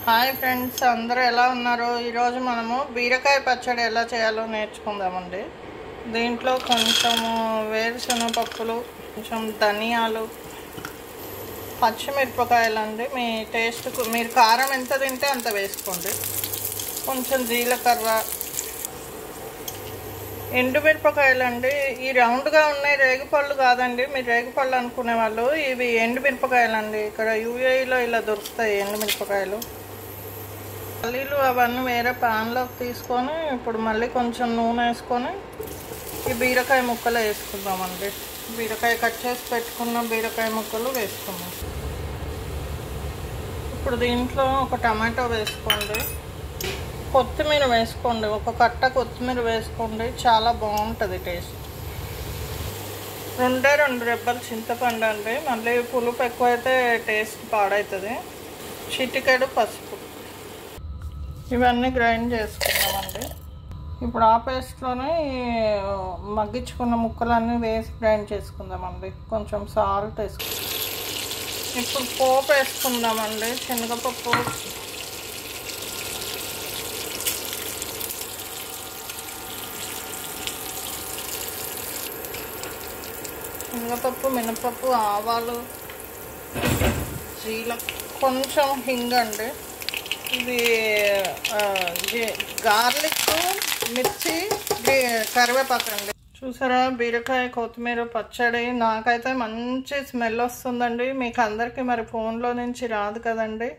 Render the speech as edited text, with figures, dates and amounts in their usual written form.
Hi friends, అందరూ ఎలా ఉన్నారు? ఈరోజు మనము బీరకాయ పచ్చడి ఎలా చేయాలో నేర్చుకుందామండి. దీంట్లో కొంచెము వేరుశనగ పప్పులు, కొంచెం ధనియాలు, పచ్చిమిరపకాయలు అండి. మీ టేస్ట్కు మీరు కారం ఎంత తింటే అంత వేసుకోండి. కొంచెం జీలకర్ర, ఎండుమిరపకాయలు అండి. ఈ రౌండ్గా ఉన్నాయి రేగిపళ్ళు కాదండి, మీరు రేగిపళ్ళు అనుకునే వాళ్ళు. ఇవి ఎండుమిరపకాయలు అండి. ఇక్కడ యూఏఈలో ఇలా దొరుకుతాయి ఎండుమిరపకాయలు. పల్లీలు అవన్నీ వేరే ప్యాన్లోకి తీసుకొని ఇప్పుడు మళ్ళీ కొంచెం నూనె వేసుకొని ఈ బీరకాయ ముక్కలు వేసుకుందామండి. బీరకాయ కట్ చేసి పెట్టుకున్న బీరకాయ ముక్కలు వేసుకుందాం. ఇప్పుడు దీంట్లో ఒక టమాటో వేసుకోండి, కొత్తిమీర వేసుకోండి, ఒక కట్ట కొత్తిమీర వేసుకోండి, చాలా బాగుంటుంది టేస్ట్. రెండు రెబ్బలు చింతపండు అండి, మళ్ళీ పులుపు ఎక్కువైతే టేస్ట్ పాడవుతుంది. చిటికెడు పసుపు, ఇవన్నీ గ్రైండ్ చేసుకుందామండి. ఇప్పుడు ఆ పేస్ట్లోనే మగ్గించుకున్న ముక్కలన్నీ వేసి గ్రైండ్ చేసుకుందామండి. కొంచెం సాల్ట్ వేసుకుందాం. ఇప్పుడు పోపు వేసుకుందామండి. శనగపప్పు, మినపప్పు, ఆవాలు, కొంచెం హింగ్ అండి. ఇది గార్లిక్, మిర్చి, కరివేపాకు అండి. చూసారా, బీరకాయ కొత్తిమీర పచ్చడి నాకైతే మంచి స్మెల్ వస్తుందండి. మీకు అందరికీ మరి ఫోన్లో నుంచి రాదు కదండి.